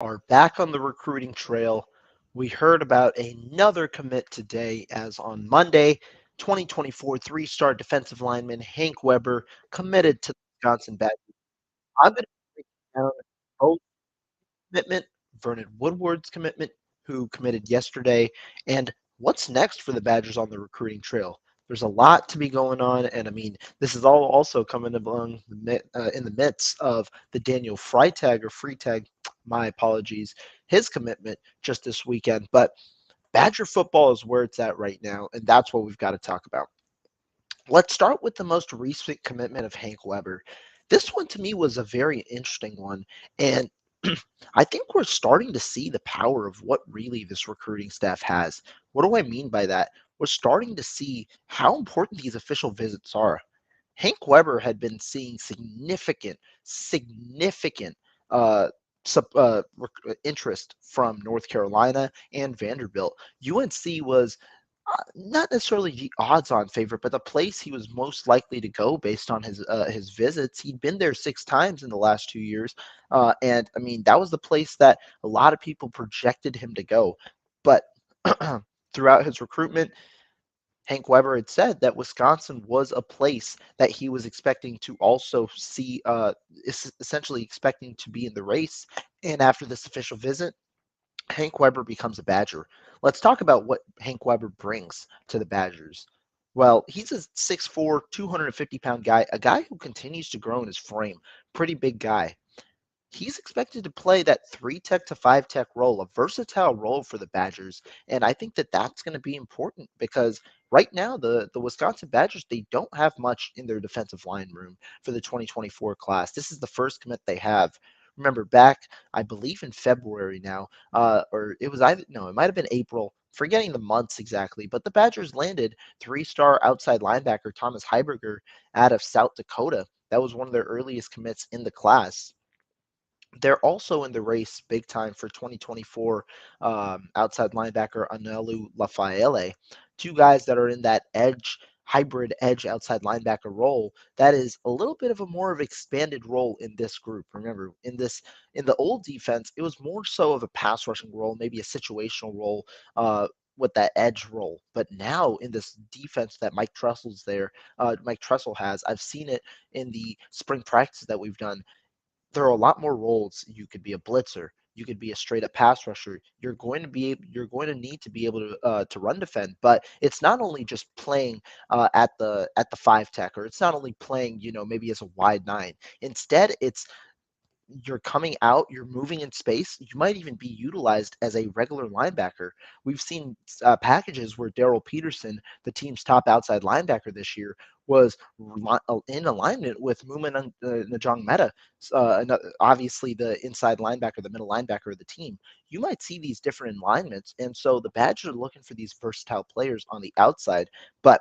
Are back on the recruiting trail. We heard about another commit today, as on Monday, 2024 three-star defensive lineman Hank Weber committed to the Wisconsin Badgers. I'm going to break down both commitment, Vernon Woodward's commitment, who committed yesterday, and what's next for the Badgers on the recruiting trail. There's a lot to be going on, and I mean, this is all also coming along in the midst of the Daniel Freitag, my apologies, his commitment just this weekend. But Badger football is where it's at right now, and that's what we've got to talk about. Let's start with the most recent commitment of Hank Weber. This one to me was a very interesting one, and I think we're starting to see the power of what really this recruiting staff has. What do I mean by that? We're starting to see how important these official visits are. Hank Weber had been seeing significant uh, interest from North Carolina and Vanderbilt. UNC was not necessarily the odds-on favorite, but the place he was most likely to go based on his visits. He'd been there 6 times in the last 2 years, and I mean that was the place that a lot of people projected him to go. But throughout his recruitment, Hank Weber had said that Wisconsin was a place that he was expecting to also see, essentially expecting to be in the race. And after this official visit, Hank Weber becomes a Badger. Let's talk about what Hank Weber brings to the Badgers. Well, he's a 6'4", 250-pound guy, a guy who continues to grow in his frame. Pretty big guy. He's expected to play that 3 tech to 5 tech role, a versatile role for the Badgers. And I think that that's going to be important because right now the Wisconsin Badgers, they don't have much in their defensive line room for the 2024 class. This is the first commit they have. Remember back, I believe in February now, or it was either, no, it might have been April, forgetting the months exactly, but the Badgers landed 3-star outside linebacker Thomas Heiberger out of South Dakota. That was one of their earliest commits in the class. They're also in the race big time for 2024 outside linebacker Anelu Lafaele. Two guys that are in that hybrid edge outside linebacker role. That is a little bit of a more of expanded role in this group. Remember, in the old defense, it was more so of a pass rushing role, maybe a situational role. With that edge role, but now in this defense that Mike Tressel has, I've seen it in the spring practices that we've done. There are a lot more roles. You could be a blitzer. You could be a straight up pass rusher. You're going to need to be able to run defend. But it's not only just playing at the 5 tech, or it's not only playing maybe as a wide nine. Instead, it's you're coming out, you're moving in space. You might even be utilized as a regular linebacker. We've seen packages where Daryl Peterson, the team's top outside linebacker this year, was in alignment with Najong Meta, obviously the inside linebacker, the middle linebacker of the team. You might see these different alignments, and so the Badgers are looking for these versatile players on the outside, but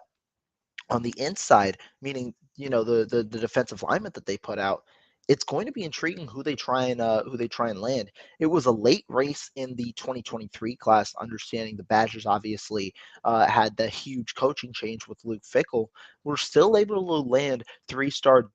on the inside, meaning the defensive lineman that they put out, it's going to be intriguing who they try and land. It was a late race in the 2023 class, understanding the Badgers obviously had the huge coaching change with Luke Fickell. We're still able to land 3-star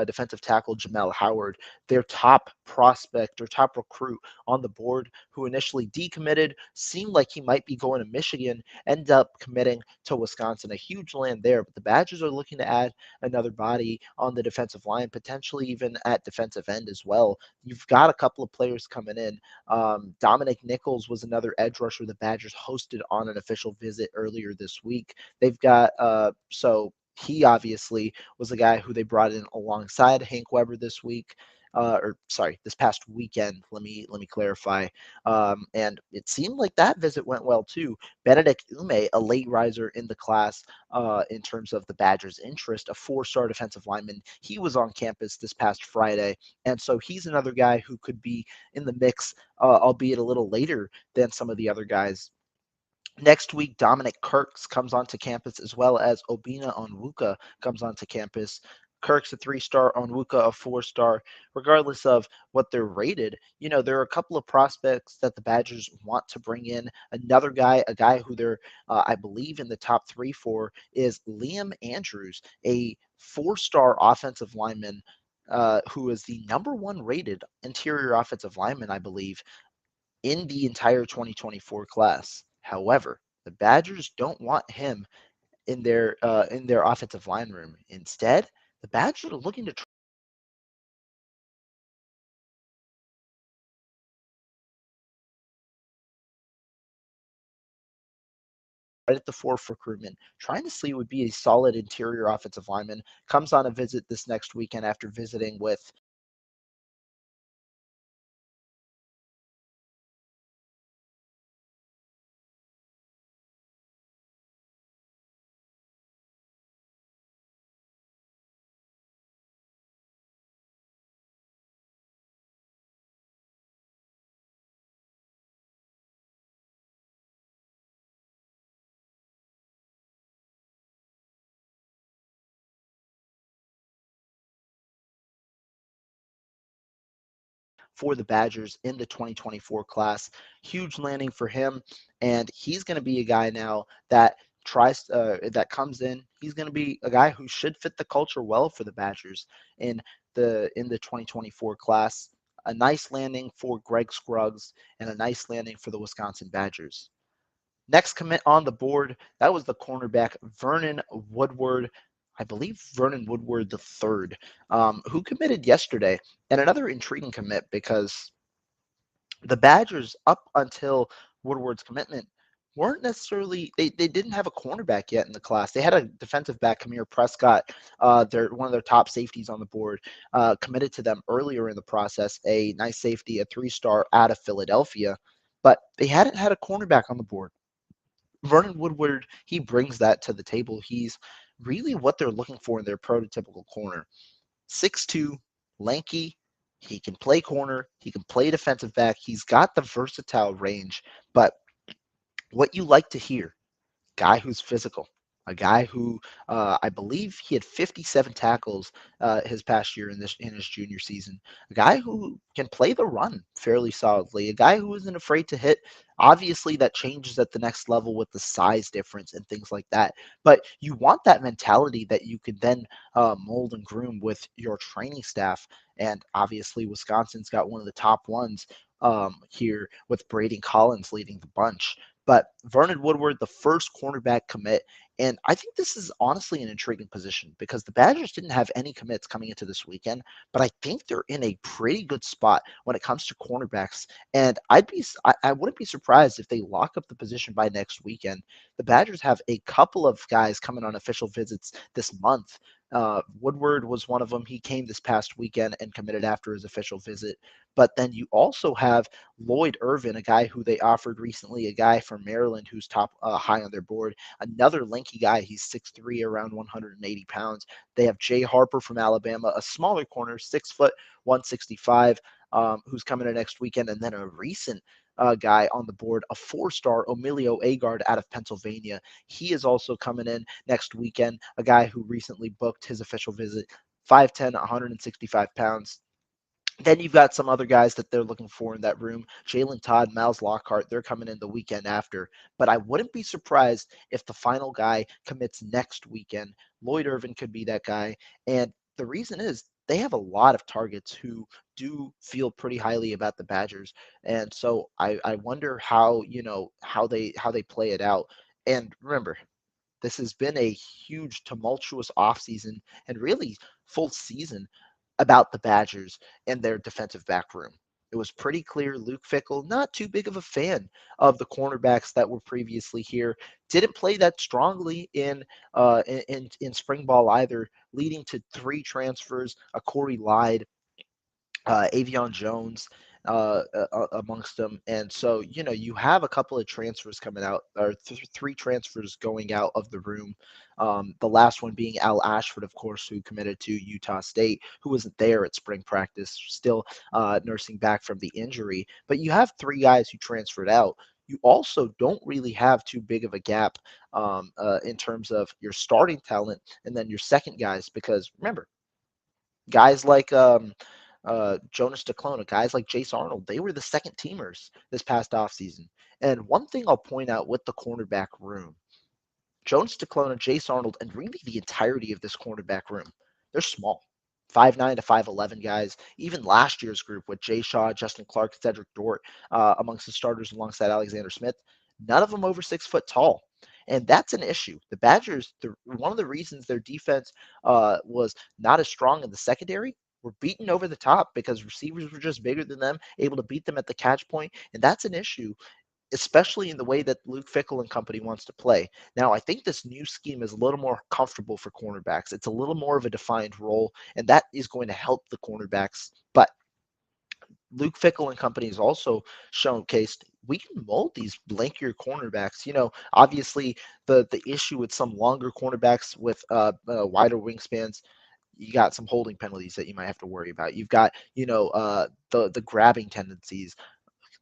defensive tackle Jamel Howard, their top prospect or top recruit on the board, who initially decommitted, seemed like he might be going to Michigan, ended up committing to Wisconsin. A huge land there, but the Badgers are looking to add another body on the defensive line, potentially even at defensive end as well. You've got a couple of players coming in. Dominic Nichols was another edge rusher the Badgers hosted on an official visit earlier this week. They've got so he obviously was the guy who they brought in alongside Hank Weber this week. Or sorry, this past weekend. Let me clarify. And it seemed like that visit went well too. Benedict Ume, a late riser in the class in terms of the Badgers' interest, a 4-star defensive lineman. He was on campus this past Friday, and so he's another guy who could be in the mix, albeit a little later than some of the other guys. Next week, Dominic Kirks comes onto campus, as well as Obina Onwuka comes onto campus. Kirk's a 3-star, Onwuka a 4-star. Regardless of what they're rated, there are a couple of prospects that the Badgers want to bring in. Another guy, a guy who they're, I believe, in the top 3 for, is Liam Andrews, a 4-star offensive lineman who is the number 1 rated interior offensive lineman, I believe, in the entire 2024 class. However, the Badgers don't want him in their offensive line room. Instead, the Badgers are looking to right at the forefront recruitment, trying to see would be a solid interior offensive lineman. Comes on a visit this next weekend after visiting with for the Badgers in the 2024 class. Huge landing for him, and he's going to be a guy now that that comes in. He's going to be a guy who should fit the culture well for the Badgers in the 2024 class. A nice landing for Greg Scruggs and a nice landing for the Wisconsin Badgers. Next commit on the board, that was the cornerback Vernon Woodward. I believe Vernon Woodward III, who committed yesterday. And another intriguing commit because the Badgers, up until Woodward's commitment, weren't necessarily they didn't have a cornerback yet in the class. They had a defensive back, Kamir Prescott, their one of their top safeties on the board, committed to them earlier in the process. A nice safety, a 3-star out of Philadelphia, but they hadn't had a cornerback on the board. Vernon Woodward, he brings that to the table. He's really what they're looking for in their prototypical corner. 6'2", lanky. He can play corner. He can play defensive back. He's got the versatile range. But what you like to hear, guy who's physical, a guy who I believe he had 57 tackles his past year in his junior season, a guy who can play the run fairly solidly, a guy who isn't afraid to hit. Obviously, that changes at the next level with the size difference and things like that. But you want that mentality that you could then mold and groom with your training staff. And obviously, Wisconsin's got one of the top ones here with Braden Collins leading the bunch. But Vernon Woodward, the first cornerback commit. And I think this is honestly an intriguing position because the Badgers didn't have any commits coming into this weekend, but I think they're in a pretty good spot when it comes to cornerbacks. And I wouldn't be surprised if they lock up the position by next weekend. The Badgers have a couple of guys coming on official visits this month. Woodward was one of them. He came this past weekend and committed after his official visit. But then you also have Lloyd Irvin, a guy who they offered recently, a guy from Maryland who's top high on their board. Another lanky guy. He's 6'3", around 180 pounds. They have Jay Harper from Alabama, a smaller corner, 6 foot, 165, who's coming in next weekend. And then a recent guy on the board, a 4-star Emilio Agard out of Pennsylvania. He is also coming in next weekend, a guy who recently booked his official visit, 5'10", 165 pounds. Then you've got some other guys that they're looking for in that room. Jalen Todd, Miles Lockhart, they're coming in the weekend after. But I wouldn't be surprised if the final guy commits next weekend. Lloyd Irvin could be that guy. And the reason is they have a lot of targets who do feel pretty highly about the Badgers. And so I wonder how, how they play it out. And remember, this has been a huge, tumultuous offseason and really full season about the Badgers and their defensive back room. It was pretty clear Luke Fickell, not too big of a fan of the cornerbacks that were previously here, didn't play that strongly in spring ball either, leading to 3 transfers, a Corey Lyde, Avion Jones amongst them. And so, you have a couple of transfers coming out, or 3 transfers going out of the room. The last one being Al Ashford, of course, who committed to Utah State, who wasn't there at spring practice, still nursing back from the injury. But you have 3 guys who transferred out. You also don't really have too big of a gap in terms of your starting talent and then your second guys, because remember, guys like Jonas DeClona, guys like Jace Arnold, they were the second teamers this past offseason. And one thing I'll point out with the cornerback room, Jonas DeClona, Jace Arnold, and really the entirety of this cornerback room, they're small. 5'9" to 5'11" guys. Even last year's group with Jay Shaw, Justin Clark, Cedric Dort amongst the starters alongside Alexander Smith, none of them over 6 foot tall. And that's an issue. The Badgers, one of the reasons their defense was not as strong in the secondary, were beaten over the top because receivers were just bigger than them, able to beat them at the catch point, and that's an issue, especially in the way that Luke Fickell and company wants to play. Now, I think this new scheme is a little more comfortable for cornerbacks. It's a little more of a defined role, and that is going to help the cornerbacks. But Luke Fickell and company has also showcased we can mold these lankier cornerbacks. Obviously the issue with some longer cornerbacks with wider wingspans, you got some holding penalties that you might have to worry about. You've got the grabbing tendencies,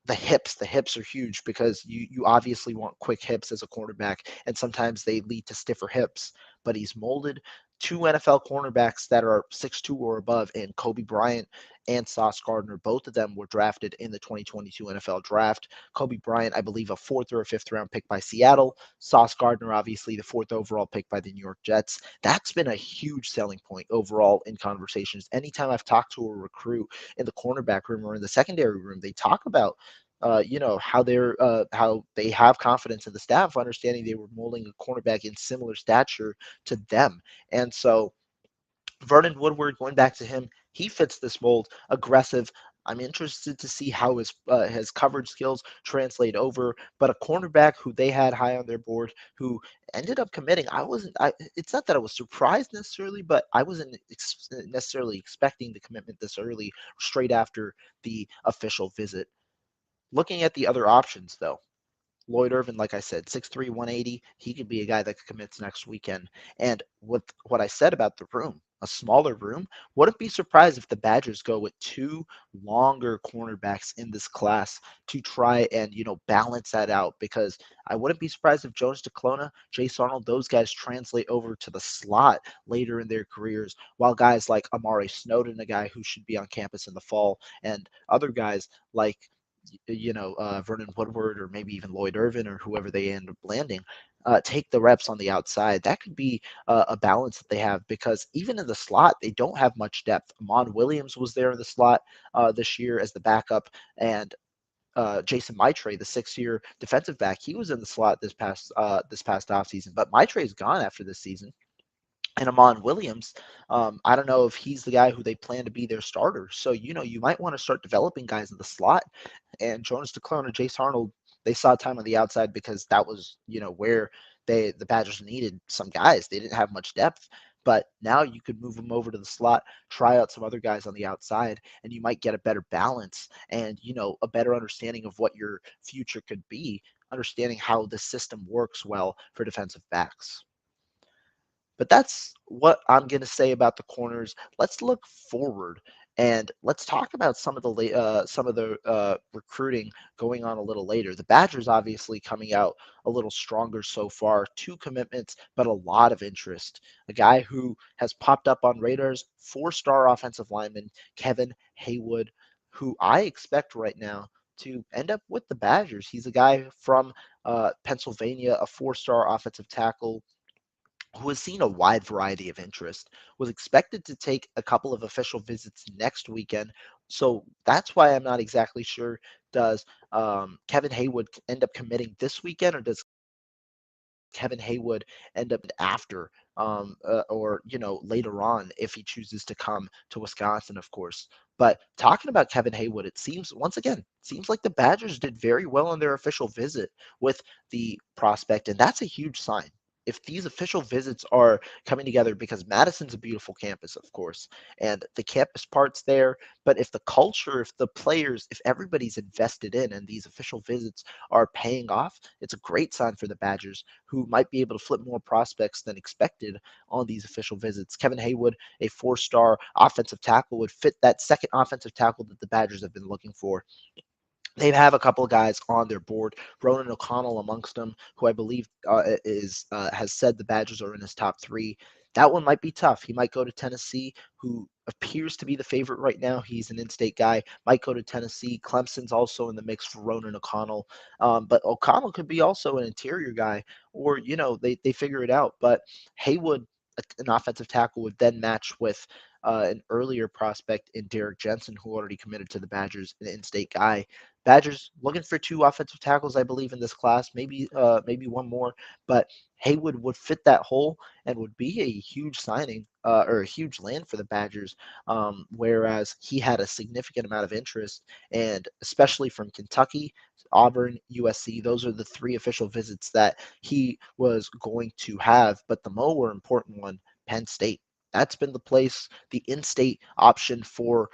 the hips are huge because you obviously want quick hips as a cornerback, and sometimes they lead to stiffer hips. But he's molded two NFL cornerbacks that are 6'2" or above, and Kobe Bryant and Sauce Gardner. Both of them were drafted in the 2022 NFL draft. Kobe Bryant, I believe, a fourth or a fifth round pick by Seattle. Sauce Gardner, obviously, the fourth overall pick by the New York Jets. That's been a huge selling point overall in conversations. Anytime I've talked to a recruit in the cornerback room or in the secondary room, they talk about how they have confidence in the staff, understanding they were molding a cornerback in similar stature to them. And so Vernon Woodward, going back to him, he fits this mold. Aggressive. I'm interested to see how his coverage skills translate over. But a cornerback who they had high on their board, who ended up committing, I wasn't. It's not that I was surprised necessarily, but I wasn't necessarily expecting the commitment this early, straight after the official visit. Looking at the other options, though, Lloyd Irvin, like I said, 6'3", 180. He could be a guy that commits next weekend. And with what I said about the room, a smaller room, wouldn't be surprised if the Badgers go with two longer cornerbacks in this class to try and, balance that out. Because I wouldn't be surprised if Jonas DeClona, Jace Arnold, those guys translate over to the slot later in their careers, while guys like Amari Snowden, a guy who should be on campus in the fall, and other guys like Vernon Woodward or maybe even Lloyd Irvin or whoever they end up landing, take the reps on the outside. That could be a balance that they have because even in the slot, they don't have much depth. Amon Williams was there in the slot this year as the backup, and Jason Maitre, the 6-year defensive back, he was in the slot this past offseason. But Maitre's gone after this season. And Amon Williams, I don't know if he's the guy who they plan to be their starter. So, you might want to start developing guys in the slot. And Jonas DeClone and Jace Arnold, they saw time on the outside because that was, where the Badgers needed some guys. They didn't have much depth. But now you could move them over to the slot, try out some other guys on the outside, and you might get a better balance and, a better understanding of what your future could be, understanding how the system works well for defensive backs. But that's what I'm going to say about the corners. Let's look forward and let's talk about some of the recruiting going on a little later. The Badgers obviously coming out a little stronger so far. 2 commitments, but a lot of interest. A guy who has popped up on radars, 4-star offensive lineman Kevin Haywood, who I expect right now to end up with the Badgers. He's a guy from Pennsylvania, a 4-star offensive tackle who has seen a wide variety of interest, was expected to take a couple of official visits next weekend. So that's why I'm not exactly sure. Does Kevin Haywood end up committing this weekend, or does Kevin Haywood end up after, or later on if he chooses to come to Wisconsin, of course. But talking about Kevin Haywood, it seems once again seems like the Badgers did very well on their official visit with the prospect, and that's a huge sign. If these official visits are coming together, because Madison's a beautiful campus, of course, and the campus part's there, but if the culture, if the players, if everybody's invested in and these official visits are paying off, it's a great sign for the Badgers, who might be able to flip more prospects than expected on these official visits. Kevin Haywood, a 4-star offensive tackle, would fit that second offensive tackle that the Badgers have been looking for. They have a couple of guys on their board, Ronan O'Connell amongst them, who I believe has said the Badgers are in his top 3. That one might be tough. He might go to Tennessee, who appears to be the favorite right now. He's an in-state guy. Might go to Tennessee. Clemson's also in the mix for Ronan O'Connell, but O'Connell could be also an interior guy, or they figure it out. But Haywood, an offensive tackle, would then match with an earlier prospect in Derek Jensen, who already committed to the Badgers, an in-state guy. Badgers looking for two offensive tackles, I believe, in this class, maybe one more, but Haywood would fit that hole and would be a huge signing or a huge land for the Badgers. Whereas he had a significant amount of interest, and especially from Kentucky, Auburn, USC. Those are the three official visits that he was going to have. But the more important one, Penn State. That's been the place, the in-state option for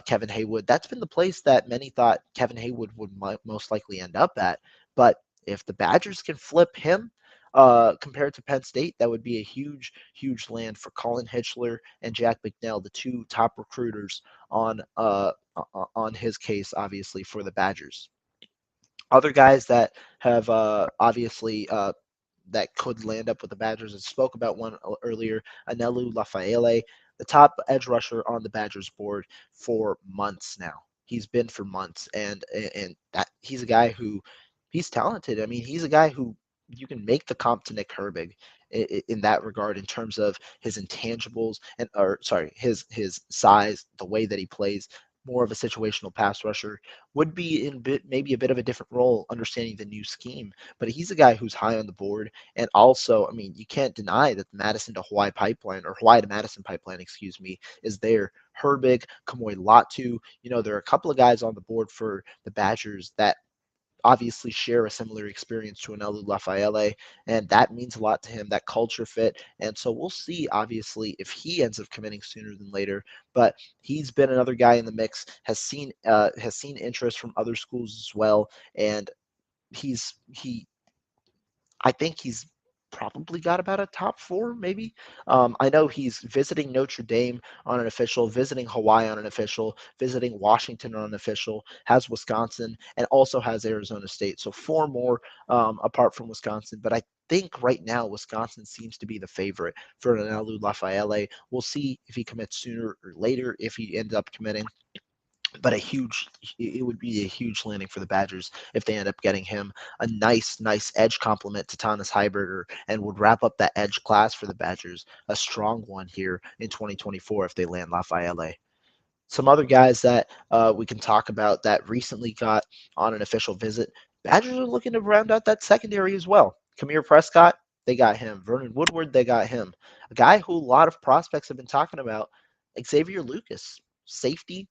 Kevin Haywood. That's been the place that many thought Kevin Haywood would most likely end up at. But if the Badgers can flip him compared to Penn State, that would be a huge, huge land for Colin Hitchler and Jack McNeil, the two top recruiters on his case, obviously for the Badgers. Other guys that have obviously that could land up with the Badgers. I spoke about one earlier, Anelu Lafayette, the top edge rusher on the Badgers board for months now. He's been for months, and that he's a guy who he's talented. I mean, he's a guy who you can make the comp to Nick Herbig in that regard in terms of his intangibles and or sorry his size, the way that he plays. More of a situational pass rusher would be in maybe a bit of a different role, understanding the new scheme. But he's a guy who's high on the board, and also, I mean, you can't deny that the Madison to Hawaii pipeline or Hawaii to Madison pipeline, excuse me, is there. Herbig, Kamoy Latu, there are a couple of guys on the board for the Badgers that obviously share a similar experience to Anelu Lafayette, and that means a lot to him, that culture fit. And so we'll see, obviously, if he ends up committing sooner than later. But he's been another guy in the mix, has seen interest from other schools as well, and he I think he's probably got about a top four, maybe. I know he's visiting Notre Dame on an official, visiting Hawaii on an official, visiting Washington on an official, has Wisconsin, and also has Arizona State. So four more apart from Wisconsin. But I think right now Wisconsin seems to be the favorite for Nalu Lafayette. We'll see if he commits sooner or later, if he ends up committing, but it would be a huge landing for the Badgers if they end up getting him a nice edge complement to Thomas Heiberger, and would wrap up that edge class for the Badgers, a strong one here in 2024 if they land Lafayette. Some other guys that we can talk about that recently got on an official visit. Badgers are looking to round out that secondary as well. Kamir Prescott, they got him. Vernon Woodward, they got him. A guy who a lot of prospects have been talking about, Xavier Lucas, safety.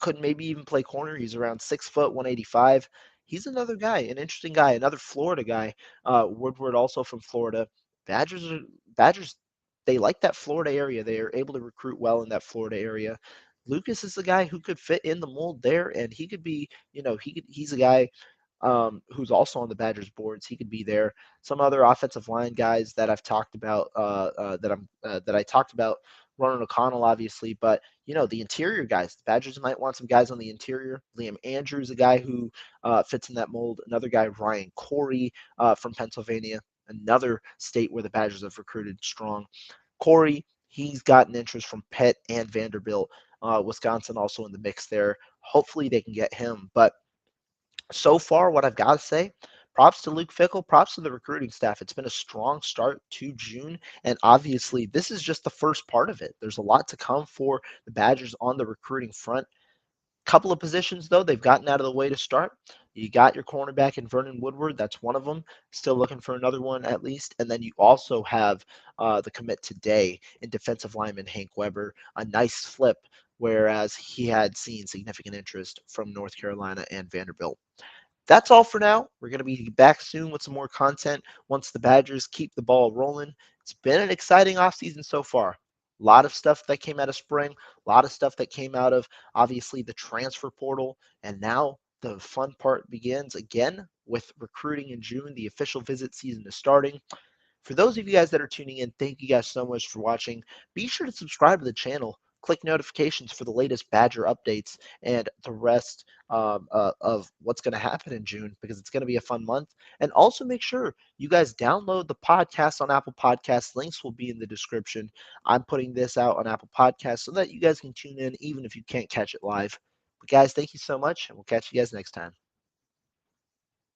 Could maybe even play corner. He's around 6 foot, 185. He's another guy, an interesting guy, another Florida guy. Woodward also from Florida. Badgers. They like that Florida area. They are able to recruit well in that Florida area. Lucas is the guy who could fit in the mold there, and he could be, he's a guy who's also on the Badgers boards. He could be there. Some other offensive line guys that I've talked about, that I talked about, Ronan O'Connell, obviously, but the interior guys. The Badgers might want some guys on the interior. Liam Andrews, a guy who fits in that mold. Another guy, Ryan Corey from Pennsylvania, another state where the Badgers have recruited strong. Corey, he's gotten interest from Pitt and Vanderbilt. Wisconsin also in the mix there. Hopefully they can get him. But so far, what I've got to say, props to Luke Fickle, props to the recruiting staff. It's been a strong start to June, and obviously, this is just the first part of it. There's a lot to come for the Badgers on the recruiting front. Couple of positions, though, they've gotten out of the way to start. You got your cornerback in Vernon Woodward. That's one of them. Still looking for another one at least. And then you also have the commit today in defensive lineman Hank Weber. A nice flip, whereas he had seen significant interest from North Carolina and Vanderbilt. That's all for now. We're going to be back soon with some more content once the Badgers keep the ball rolling. It's been an exciting offseason so far. A lot of stuff that came out of spring, a lot of stuff that came out of obviously the transfer portal, and now the fun part begins again with recruiting in June. The official visit season is starting. For those of you guys that are tuning in, thank you guys so much for watching. Be sure to subscribe to the channel. Click notifications for the latest Badger updates and the rest of what's going to happen in June, because it's going to be a fun month. And also make sure you guys download the podcast on Apple Podcasts. Links will be in the description. I'm putting this out on Apple Podcasts so that you guys can tune in even if you can't catch it live. But guys, thank you so much, and we'll catch you guys next time.